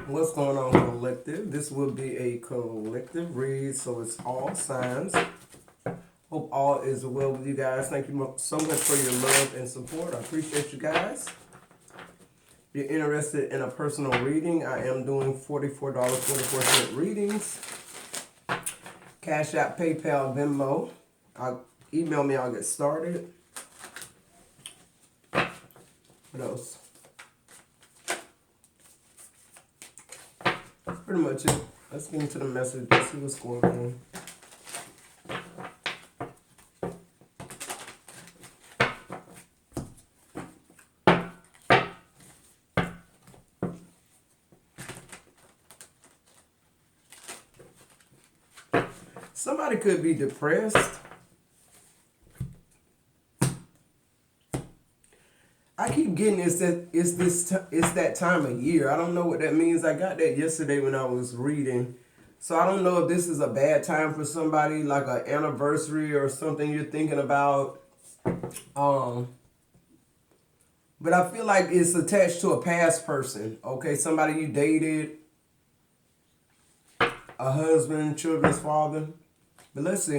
What's going on, collective? This will be a collective read, so it's all signs. Hope all is well with you guys. Thank you so much for your love and support. I appreciate you guys. If you're interested in a personal reading, I am doing $44.44 readings. Cash App, PayPal, Venmo. Email me, I'll get started. What else? That's pretty much it. Let's get into the message. Let's see what's going on. Somebody could be depressed. I keep getting it's that time of year. I don't know what that means. I got that yesterday when I was reading. So I don't know if this is a bad time for somebody, like an anniversary or something you're thinking about. But I feel like it's attached to a past person. Okay, somebody you dated, a husband, children's father. But let's see.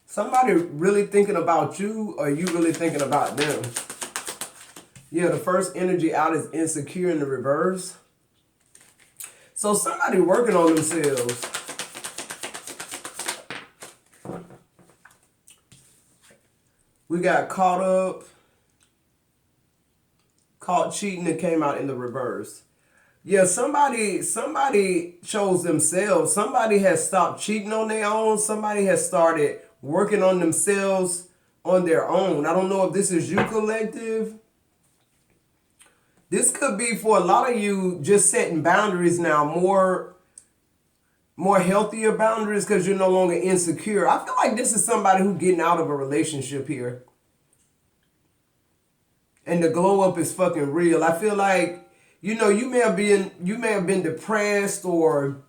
Somebody really thinking about you, or you really thinking about them? Yeah, the first energy out is insecure in the reverse. So somebody working on themselves. We got caught cheating, and came out in the reverse. Yeah, somebody chose themselves. Somebody has stopped cheating on their own. Somebody has started working on themselves on their own. I don't know if this is you, collective. This could be for a lot of you just setting boundaries now, more healthier boundaries, because you're no longer insecure. I feel like this is somebody who's getting out of a relationship here. And the glow up is fucking real. I feel like, you may have been depressed or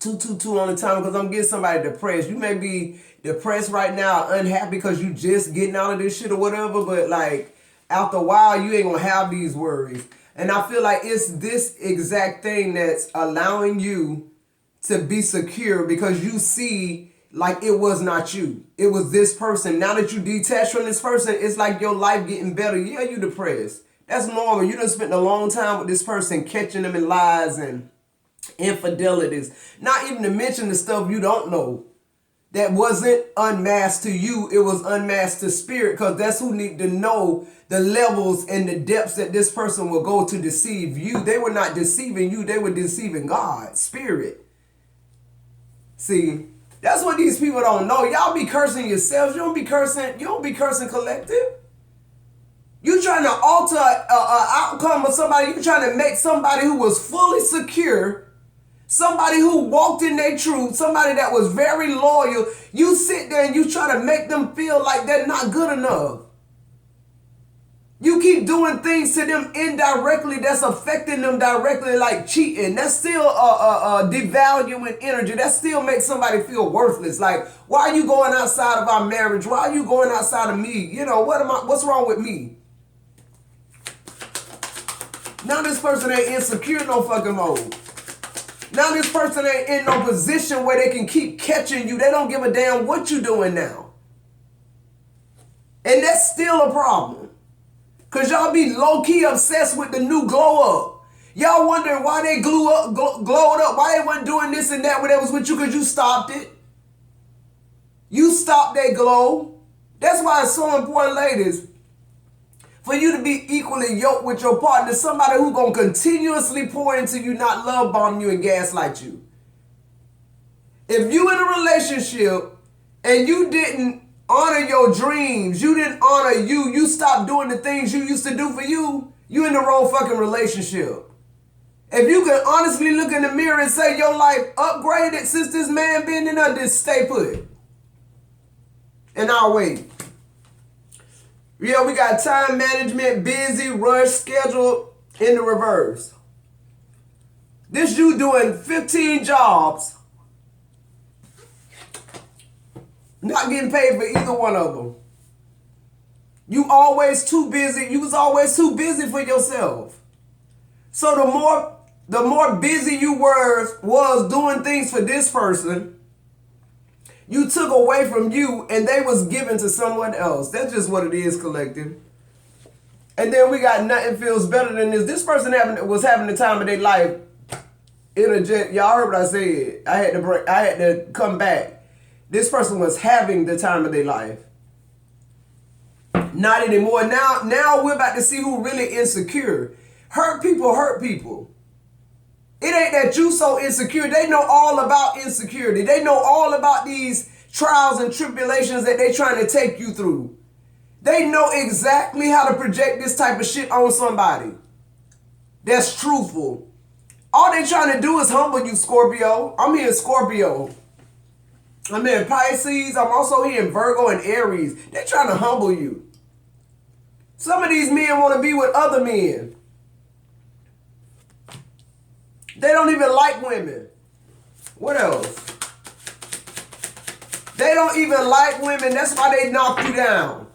222 on the time, because I'm getting somebody depressed. You may be depressed right now, unhappy because you just getting out of this shit or whatever, but like after a while you ain't gonna have these worries. And I feel like it's this exact thing that's allowing you to be secure, because you see like it was not you. It was this person. Now that you detach from this person, it's like your life getting better. Yeah, you depressed. That's normal. You done spent a long time with this person, catching them in lies and infidelities. Not even to mention the stuff you don't know. That wasn't unmasked to you. It was unmasked to spirit, because that's who need to know the levels and the depths that this person will go to deceive you. They were not deceiving you. They were deceiving God, spirit. See, that's what these people don't know. Y'all be cursing yourselves. You don't be cursing collective. You trying to alter an outcome of somebody. You trying to make somebody who was fully secure, somebody who walked in their truth, somebody that was very loyal. You sit there and you try to make them feel like they're not good enough. You keep doing things to them indirectly that's affecting them directly, like cheating. That's still devaluing energy. That still makes somebody feel worthless. Like, why are you going outside of our marriage? Why are you going outside of me? What's wrong with me? Now this person ain't insecure no fucking mode. Now this person ain't in no position where they can keep catching you. They don't give a damn what you doing now. And that's still a problem. Because y'all be low-key obsessed with the new glow up. Y'all wondering why they glowed up, why they wasn't doing this and that when they was with you, because you stopped it. You stopped that glow. That's why it's so important, ladies, for you to be equally yoked with your partner, somebody who's going to continuously pour into you, not love bomb you and gaslight you. If you in a relationship and you didn't honor your dreams, you didn't honor you stopped doing the things you used to do for you in the wrong fucking relationship. If you can honestly look in the mirror and say your life upgraded since this man been in there, just stay put. And I'll wait. Yeah, we got time management, busy, rush, schedule in the reverse. This you doing 15 jobs, not getting paid for either one of them. You always too busy. You was always too busy for yourself. So the more busy you was doing things for this person, you took away from you and they was given to someone else. That's just what it is, collective. And then we got nothing feels better than this. This person was having the time of their life. Y'all heard what I said. I had to come back. This person was having the time of their life. Not anymore. Now we're about to see who really insecure. Hurt people hurt people. It ain't that you so insecure. They know all about insecurity. They know all about these trials and tribulations that they trying to take you through. They know exactly how to project this type of shit on somebody that's truthful. All they trying to do is humble you, Scorpio. I'm here in Scorpio. I'm here in Pisces. I'm also here in Virgo and Aries. They're trying to humble you. Some of these men want to be with other men. They don't even like women. What else? They don't even like women. That's why they knocked you down.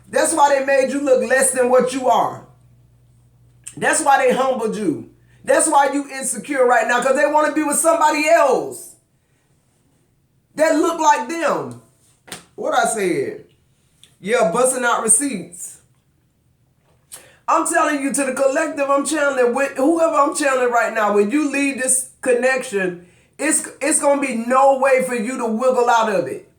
That's why they made you look less than what you are. That's why they humbled you. That's why you insecure right now, because they want to be with somebody else that look like them. What I said? Yeah, busting out receipts. I'm telling you, to the collective, I'm channeling with whoever I'm channeling right now. When you leave this connection, it's gonna be no way for you to wiggle out of it.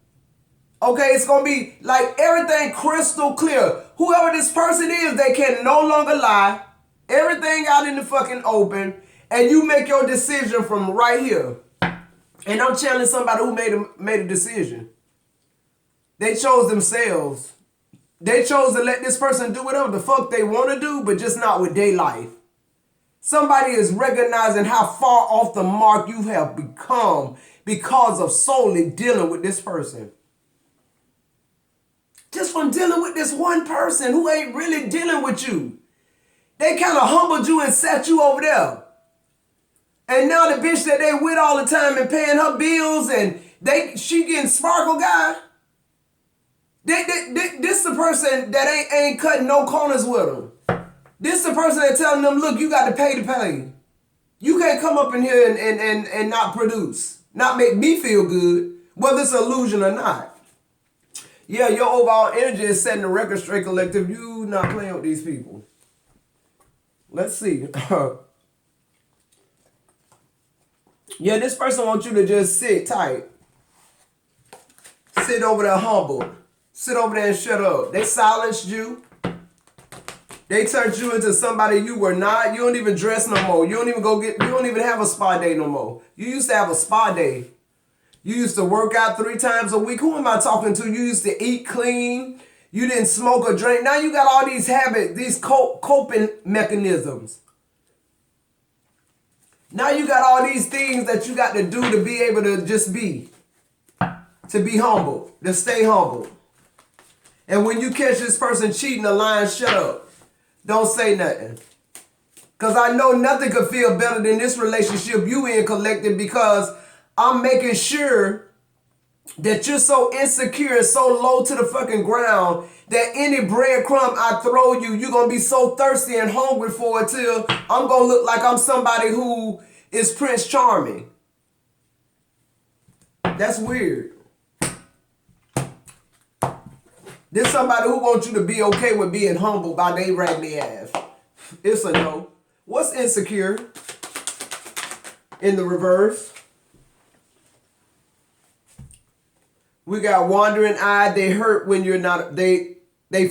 Okay, it's gonna be like everything crystal clear. Whoever this person is, they can no longer lie. Everything out in the fucking open, and you make your decision from right here. And I'm channeling somebody who made a decision. They chose themselves. They chose to let this person do whatever the fuck they want to do, but just not with their life. Somebody is recognizing how far off the mark you have become because of solely dealing with this person. Just from dealing with this one person who ain't really dealing with you. They kind of humbled you and set you over there. And now the bitch that they with all the time and paying her bills and she getting sparkle guy. This the person that ain't cutting no corners with them. This the person that telling them, look, you got to pay. You can't come up in here and not produce. Not make me feel good, whether it's an illusion or not. Yeah, your overall energy is setting the record straight, collective. You not playing with these people. Let's see. Yeah, this person wants you to just sit tight. Sit over there humble. Sit over there and shut up. They silenced you. They turned you into somebody you were not. You don't even dress no more. You don't even have a spa day no more. You used to have a spa day. You used to work out 3 times a week. Who am I talking to? You used to eat clean. You didn't smoke or drink. Now you got all these habits, these coping mechanisms. Now you got all these things that you got to do to be able to just be. To be humble. To stay humble. And when you catch this person cheating or lying, shut up. Don't say nothing. Because I know nothing could feel better than this relationship you in, collective, because I'm making sure that you're so insecure and so low to the fucking ground that any breadcrumb I throw you, you're going to be so thirsty and hungry for it till I'm going to look like I'm somebody who is Prince Charming. That's weird. There's somebody who wants you to be okay with being humble by they raggedy ass. It's a no. What's insecure in the reverse? We got wandering eye. They hurt when you're not. They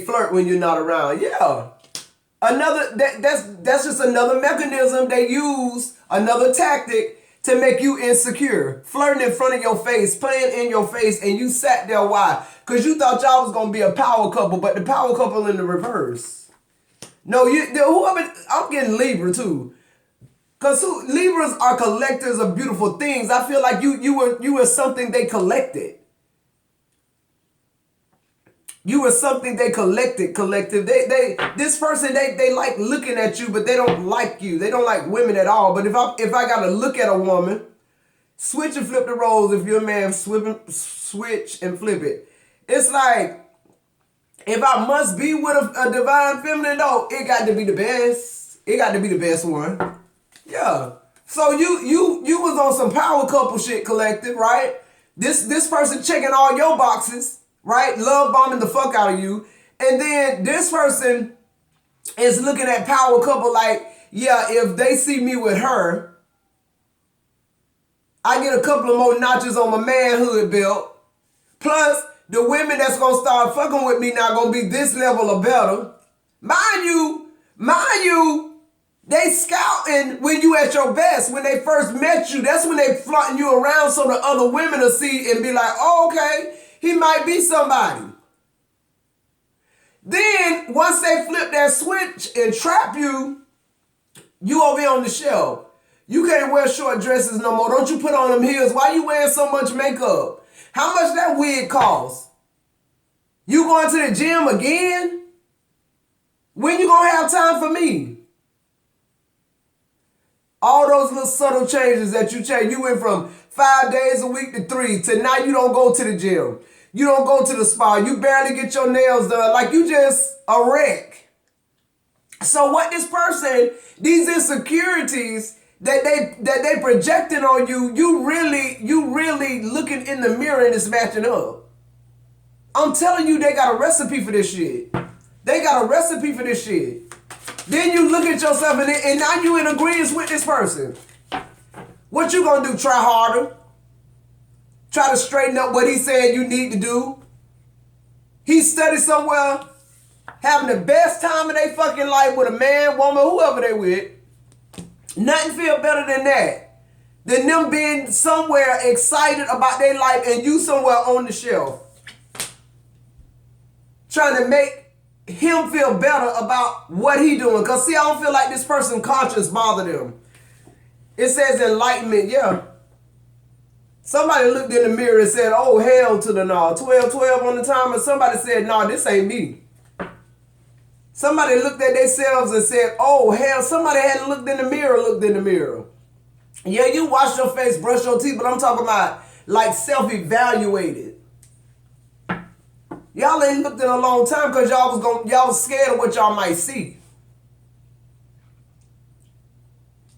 flirt when you're not around. Yeah. That's just another mechanism they use, another tactic to make you insecure. Flirting in front of your face, playing in your face, and you sat there. Why? Because you thought y'all was gonna be a power couple, but the power couple in the reverse. No, whoever. I'm getting Libra too. Because Libras are collectors of beautiful things. I feel like you were something they collected. You were something they collected, collective. This person, they like looking at you, but they don't like you. They don't like women at all. But if I gotta look at a woman, switch and flip the roles. If you're a man, switch and flip it. It's like, if I must be with a divine feminine, though, it got to be the best. It got to be the best one. Yeah. So you was on some power couple shit, collective, right? This person checking all your boxes, right? Love bombing the fuck out of you. And then this person is looking at power couple like, yeah, if they see me with her, I get a couple of more notches on my manhood belt. Plus, the women that's gonna start fucking with me now gonna be this level or better. Mind you, they scouting when you at your best. When they first met you, that's when they flaunting you around so the other women will see and be like, oh, okay, he might be somebody. Then, once they flip that switch and trap you, you over here on the shelf. You can't wear short dresses no more. Don't you put on them heels. Why you wearing so much makeup? How much that wig cost? You going to the gym again? When you gonna have time for me? All those little subtle changes that you change. You went from 5 days a week to 3 to now you don't go to the gym. You don't go to the spa. You barely get your nails done. Like you just a wreck. So what this person, these insecurities that they projecting on you, you really looking in the mirror and it's matching up. I'm telling you, they got a recipe for this shit. They got a recipe for this shit. Then you look at yourself and now you in agreement with this person. What you gonna do? Try harder? Try to straighten up what he said you need to do? He studied somewhere, having the best time of their fucking life with a man, woman, whoever they with. Nothing feel better than that. Than them being somewhere excited about their life and you somewhere on the shelf. Trying to make him feel better about what he doing. Because see, I don't feel like this person's conscience bother them. It says enlightenment, yeah. Somebody looked in the mirror and said, oh, hell to the no. 12-12 on the timer. Somebody said, no, this ain't me. Somebody looked at themselves and said, oh, hell, somebody hadn't looked in the mirror, Yeah, you wash your face, brush your teeth, but I'm talking about like self-evaluated. Y'all ain't looked in a long time because y'all was scared of what y'all might see.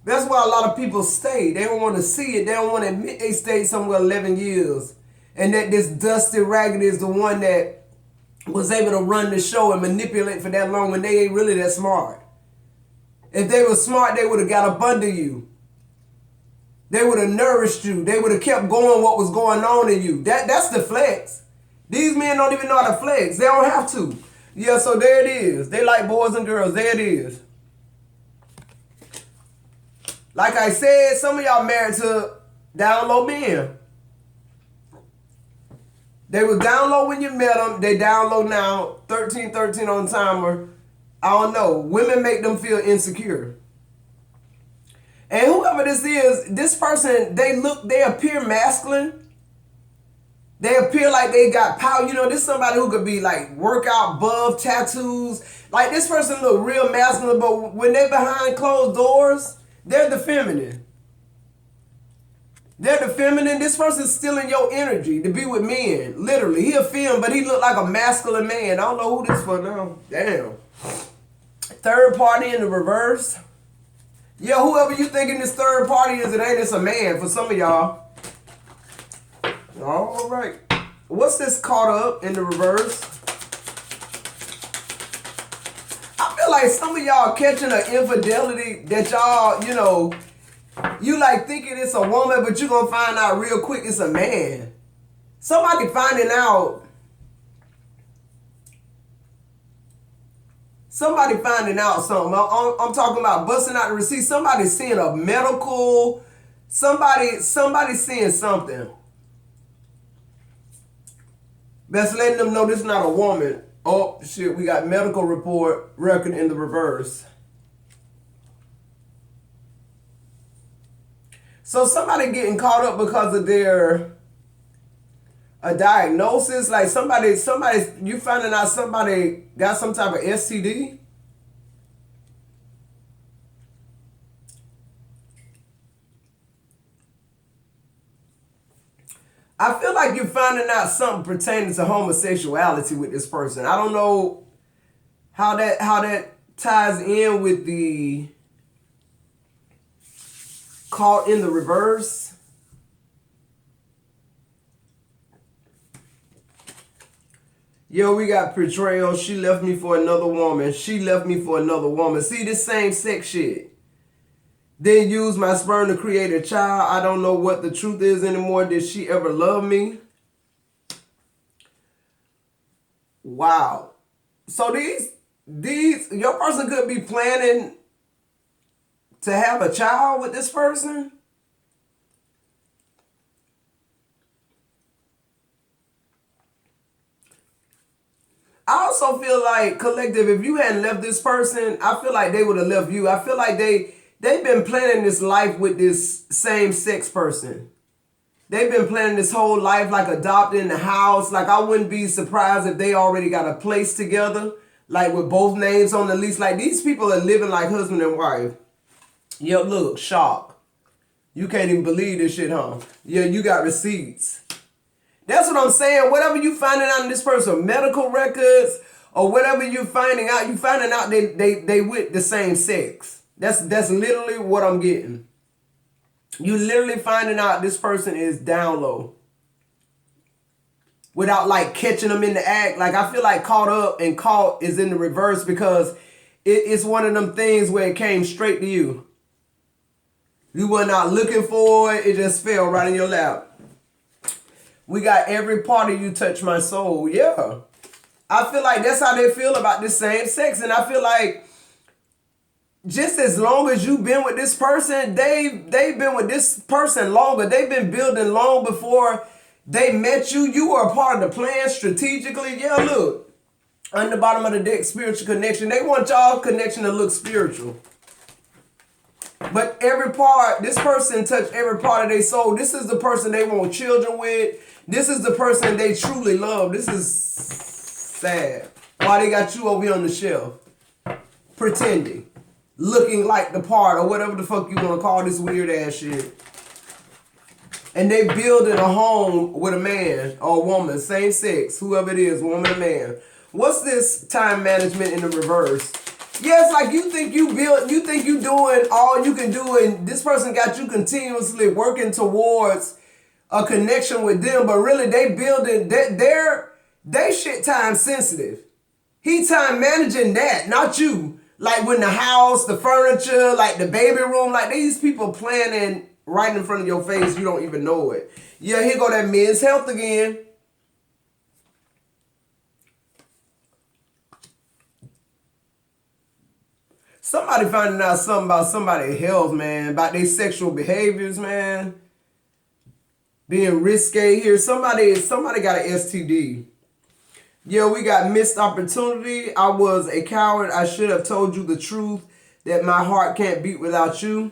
That's why a lot of people stay. They don't want to see it. They don't want to admit they stayed somewhere 11 years. And that this dusty ragged is the one that was able to run the show and manipulate for that long when they ain't really that smart. If they were smart, they would have got up under you. They would have nourished you. They would have kept going what was going on in you. That's the flex. These men don't even know how to flex. They don't have to. Yeah, so there it is. They like boys and girls. There it is. Like I said, some of y'all married to down low men. They was down low when you met them. They down low now. 13 on the timer. I don't know. Women make them feel insecure. And whoever this is, this person, they appear masculine. They appear like they got power. You know, this is somebody who could be like workout buff, tattoos. Like this person look real masculine, but when they're behind closed doors, they're the feminine. They're the feminine. This person's stealing your energy to be with men. Literally. He a femme, but he look like a masculine man. I don't know who this for now. Damn. Third party in the reverse. Yeah, whoever you thinking this third party is, it ain't. It's a man for some of y'all. All right. What's this caught up in the reverse? I feel like some of y'all catching an infidelity that y'all, you know, you like thinking it's a woman, but you're going to find out real quick it's a man. Somebody finding out. Somebody finding out something. I'm talking about busting out the receipt. Somebody seeing a medical. Somebody seeing something. That's letting them know this is not a woman. Oh, shit, we got medical report record in the reverse. So somebody getting caught up because of a diagnosis, like somebody, you finding out somebody got some type of STD. I feel like you're finding out something pertaining to homosexuality with this person. I don't know how that ties in with the caught in the reverse. Yo, we got betrayal. She left me for another woman. She left me for another woman. See, this same sex shit. Then use my sperm to create a child. I don't know what the truth is anymore. Did she ever love me? Wow. So your person could be planning to have a child with this person. I also feel like, collective, if you hadn't left this person, I feel like they would have left you. I feel like they've been planning this life with this same sex person. They've been planning this whole life, like adopting the house. Like, I wouldn't be surprised if they already got a place together, like with both names on the lease. Like, these people are living like husband and wife. Yo, look, shock. You can't even believe this shit, huh? Yeah, you got receipts. That's what I'm saying. Whatever you finding out in this person, medical records or whatever you're finding out, you finding out they with the same sex. That's literally what I'm getting. You literally finding out this person is down low. Without like catching them in the act. Like, I feel like caught up and caught is in the reverse because it's one of them things where it came straight to you. You were not looking for it. It just fell right in your lap. We got every part of you touch my soul. Yeah. I feel like that's how they feel about this same sex. And I feel like just as long as you've been with this person, they've been with this person longer. They've been building long before they met you. You were a part of the plan strategically. Yeah, look. On the bottom of the deck, spiritual connection. They want y'all connection to look spiritual. But every part, this person touched every part of their soul. This is the person they want children with. This is the person they truly love. This is sad. Why they got you over here on the shelf? Pretending. Looking like the part or whatever the fuck you want to call this weird ass shit. And they building a home with a man or a woman, same sex, whoever it is, woman or man. What's this time management in the reverse? Yeah, it's like you think you doing all you can do, and this person got you continuously working towards a connection with them, but really they building they shit time sensitive. He time managing that, not you. Like when the house, the furniture, like the baby room, like these people planning right in front of your face, you don't even know it. Yeah, here go that men's health again. Somebody finding out something about somebody's health, man, about their sexual behaviors, man. Being risque here. Somebody got an STD. Yeah, we got missed opportunity. I was a coward. I should have told you the truth that my heart can't beat without you.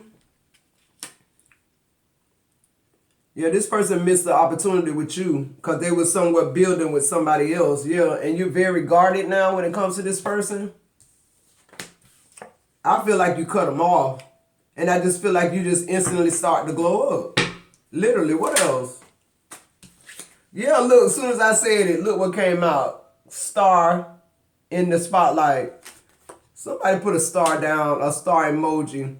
Yeah, this person missed the opportunity with you because they were somewhere building with somebody else. Yeah, and you're very guarded now when it comes to this person. I feel like you cut them off. And I just feel like you just instantly start to glow up. Literally, what else? Yeah, look, as soon as I said it, look what came out. Star in the spotlight. Somebody put a star down, a star emoji.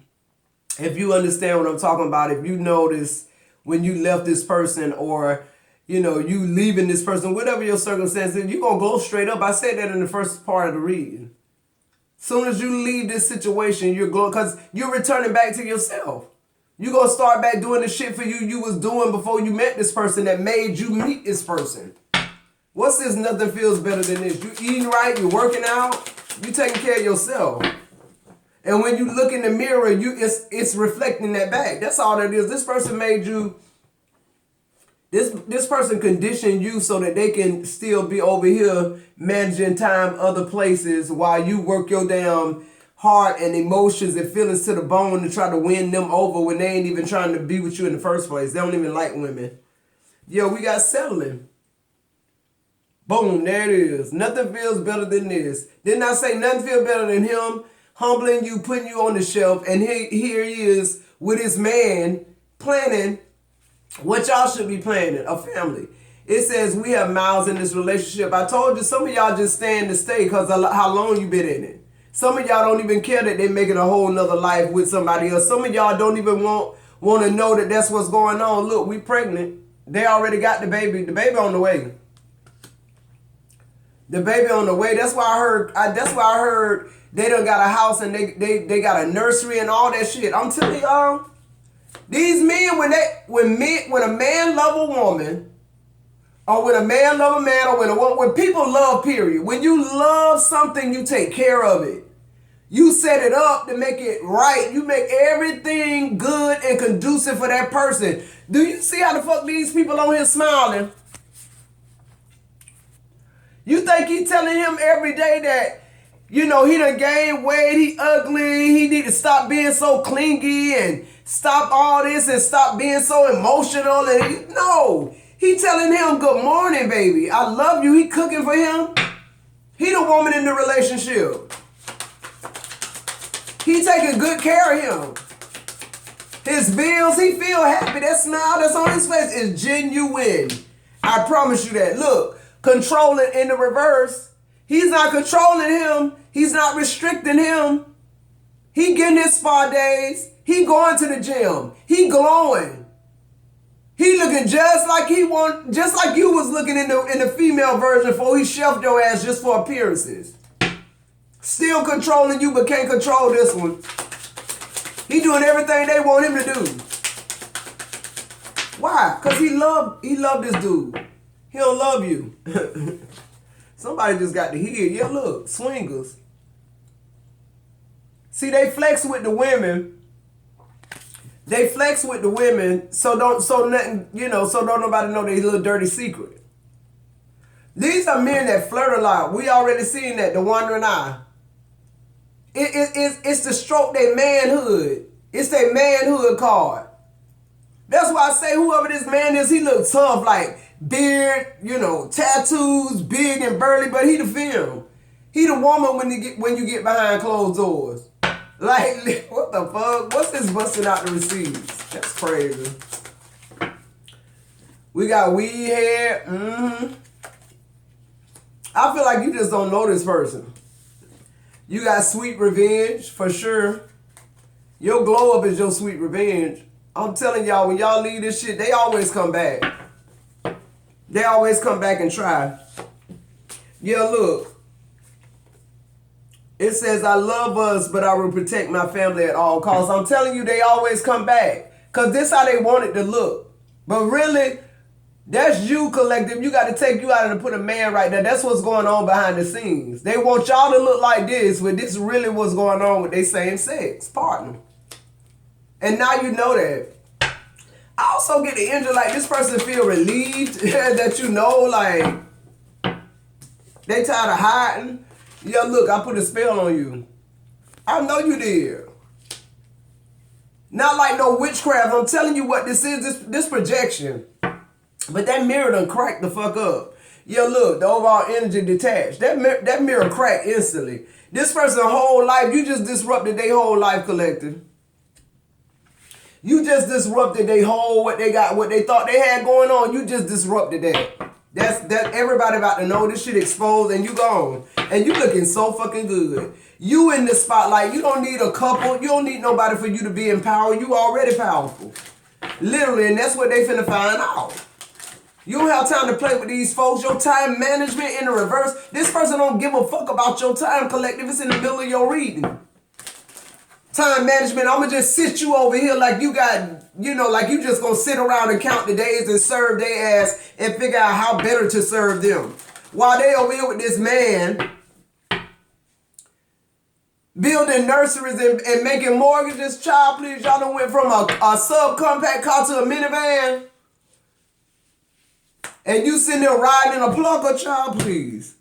If you understand what I'm talking about, if you notice when you left this person or, you know, you leaving this person, whatever your circumstances, you're going to glow straight up. I said that in the first part of the reading. Soon as you leave this situation, you're glowing because you're returning back to yourself. You're going to start back doing the shit for you was doing before you met this person that made you meet this person. What's this? Nothing feels better than this. You eating right, you're working out, you taking care of yourself. And when you look in the mirror, it's reflecting that back. That's all that is. This person made you, this person conditioned you so that they can still be over here managing time other places while you work your damn heart and emotions and feelings to the bone to try to win them over when they ain't even trying to be with you in the first place. They don't even like women. Yo, we got settling. Boom, there it is. Nothing feels better than this. Didn't I say nothing feels better than him humbling you, putting you on the shelf, and here he is with his man planning what y'all should be planning, a family. It says we have miles in this relationship. I told you some of y'all just staying to stay because of how long you been in it. Some of y'all don't even care that they making a whole nother life with somebody else. Some of y'all don't even want want to know that that's what's going on. Look, we pregnant. They already got the baby. The baby on the way. The baby on the way. That's why I heard they done got a house and they got a nursery and all that shit. I'm telling y'all, these men when a man love a woman, or when a man love a man, or when people love, period. When you love something, you take care of it. You set it up to make it right. You make everything good and conducive for that person. Do you see how the fuck these people on here smiling? You think he telling him every day that, he done gained weight, he ugly, he need to stop being so clingy and stop all this and stop being so emotional? And no, he telling him, good morning, baby. I love you. He cooking for him. He the woman in the relationship. He taking good care of him. His bills, he feel happy. That smile that's on his face is genuine. I promise you that. Look, controlling in the reverse. He's not controlling him. He's not restricting him. He getting his spa days. He going to the gym. He glowing. He looking just like you was looking in the female version before he shelved your ass just for appearances. Still controlling you, but can't control this one. He doing everything they want him to do. Why? Because he loved this dude. He don't love you. Somebody just got to hear. Yeah, look, swingers. See, they flex with the women. They flex with the women, so don't nobody know their little dirty secret. These are men that flirt a lot. We already seen that, the wandering eye. It's to stroke their manhood. It's their manhood card. That's why I say whoever this man is, he looks tough, like beard, tattoos, big and burly, but he the film. He the woman when you get behind closed doors. Like, what the fuck? What's this busting out the receipts? That's crazy. We got weed hair. I feel like you just don't know this person. You got sweet revenge, for sure. Your glow up is your sweet revenge. I'm telling y'all, when y'all leave this shit, they always come back. They always come back and try. Yeah, look. It says, I love us, but I will protect my family at all costs. I'm telling you, they always come back. Because this how they want it to look. But really, that's you, collective. You got to take you out and put a man right there. That's what's going on behind the scenes. They want y'all to look like this, but this really what's going on with their same sex partner. And now you know that. I also get the energy like this person feel relieved that like they tired of hiding. Yeah, look, I put a spell on you. I know you did. Not like no witchcraft. I'm telling you what this is, this projection. But that mirror done cracked the fuck up. Yeah, look, the overall energy detached. That mirror cracked instantly. This person's whole life, you just disrupted their whole life, collective. You just disrupted their whole, what they thought they had going on. You just disrupted that. That everybody about to know this shit exposed and you gone. And you looking so fucking good. You in the spotlight. You don't need a couple. You don't need nobody for you to be in power. You already powerful. Literally, and that's what they finna find out. You don't have time to play with these folks. Your time management in the reverse. This person don't give a fuck about your time, collective. It's in the middle of your reading. Time management, I'm going to just sit you over here like you got, like you just going to sit around and count the days and serve their ass and figure out how better to serve them. While they over here with this man building nurseries and making mortgages. Child, please, y'all done went from a subcompact car to a minivan. And you sitting there riding in a plugger, child, please.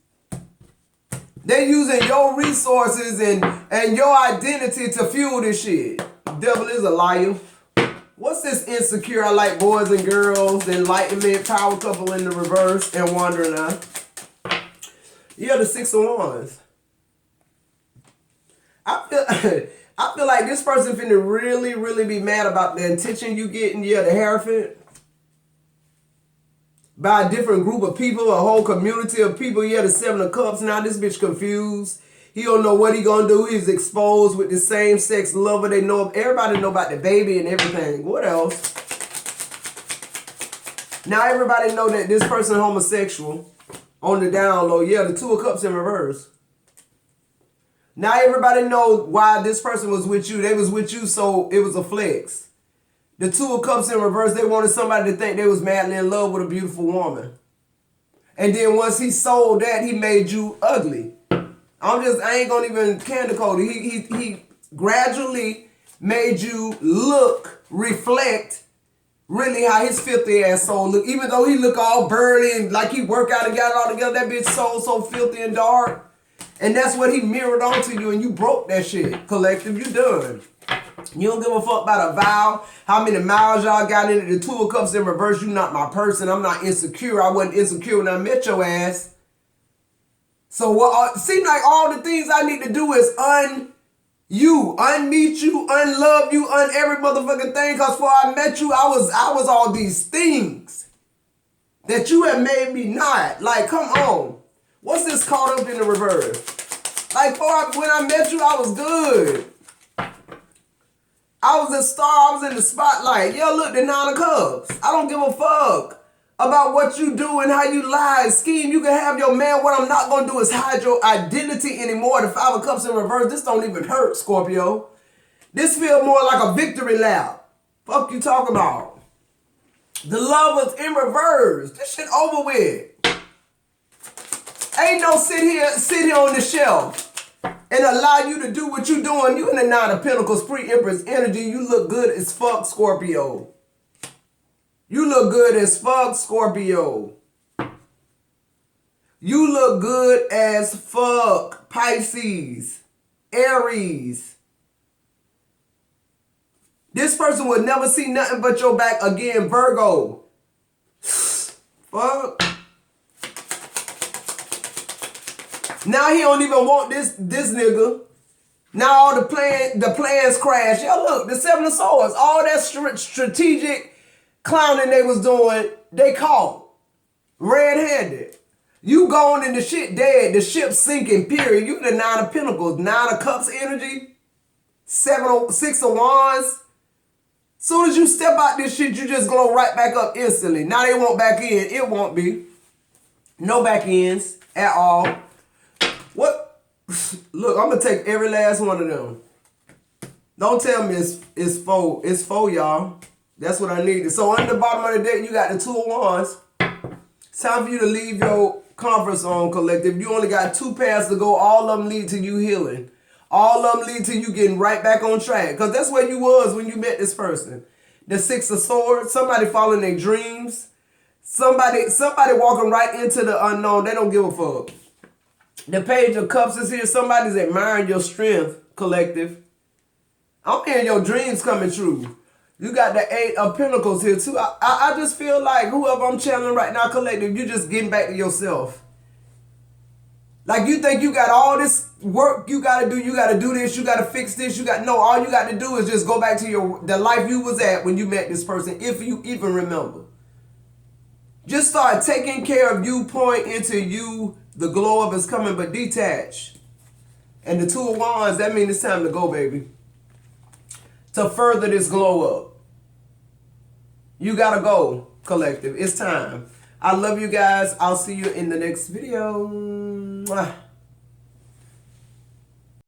They using your resources and your identity to fuel this shit. Devil is a liar. What's this insecure? I like boys and girls, enlightenment, power couple in the reverse, and wandering eye. Yeah, the 6 of Wands. I feel like this person finna really, really be mad about the attention you getting. Yeah, the Hierophant. By a different group of people, a whole community of people. Yeah, the 7 of Cups. Now this bitch confused. He don't know what he gonna do. He's exposed with the same sex lover. They know, everybody know about the baby and everything. What else? Now everybody know that this person homosexual on the down low. Yeah, the Two of Cups in reverse. Now everybody know why this person was with you. They was with you, so it was a flex. The Two of Cups in reverse, they wanted somebody to think they was madly in love with a beautiful woman. And then once he sold that, he made you ugly. I ain't gonna even candy coat it. He gradually made you look, reflect really how his filthy ass soul look. Even though he look all burly and like he worked out and got it all together, that bitch soul so filthy and dark. And that's what he mirrored onto you, and you broke that shit. Collective, you done. You don't give a fuck about a vow, how many miles y'all got in it. The Two of Cups in reverse, you not my person. I'm not insecure. I wasn't insecure when I met your ass. So what? Seems like all the things I need to do is unmeet you, unlove you, every motherfucking thing. Cause before I met you, I was all these things that you have made me not. Like, come on. What's this caught up in the reverse? Like, when I met you, I was good. I was a star. I was in the spotlight. Yo, look, the Nine of Cups. I don't give a fuck about what you do and how you lie, scheme. You can have your man. What I'm not going to do is hide your identity anymore. The Five of Cups in reverse, this don't even hurt, Scorpio. This feel more like a victory lap. Fuck you talking about? The Lovers in reverse. This shit over with. Ain't no sit here on the shelf and allow you to do what you doing. You in the Nine of Pentacles, pre-Empress energy. You look good as fuck, Scorpio. You look good as fuck, Scorpio. You look good as fuck, Pisces, Aries. This person would never see nothing but your back again, Virgo. Fuck. Now he don't even want this nigga. Now all the plans crash. Yo, look, the Seven of Swords, all that strategic clowning they was doing, they caught red-handed. You gone and the shit dead, the ship sinking, period. You the Nine of Pentacles, Nine of Cups energy, Six of Wands. Soon as you step out this shit, you just glow right back up instantly. Now they won't back in. It won't be. No back ends at all. What? Look, I'm going to take every last one of them. Don't tell me it's four. It's four, y'all. That's what I needed. So under the bottom of the deck, you got the Two of Wands. It's time for you to leave your comfort zone, collective. You only got two paths to go. All of them lead to you healing. All of them lead to you getting right back on track. Because that's where you was when you met this person. The Six of Swords. Somebody following their dreams. Somebody walking right into the unknown. They don't give a fuck. The Page of Cups is here. Somebody's admiring your strength, collective. I'm hearing your dreams coming true. You got the Eight of Pentacles here too. I just feel like whoever I'm channeling right now, collective, you just getting back to yourself. Like you think you got all this work you got to do. You got to do this. You got to fix this. No, all you got to do is just go back to the life you was at when you met this person, if you even remember. Just start taking care of you, point into you. The glow up is coming, but detach. And the Two of Wands, that means it's time to go, baby. To further this glow up. You gotta go, collective. It's time. I love you guys. I'll see you in the next video. Mwah.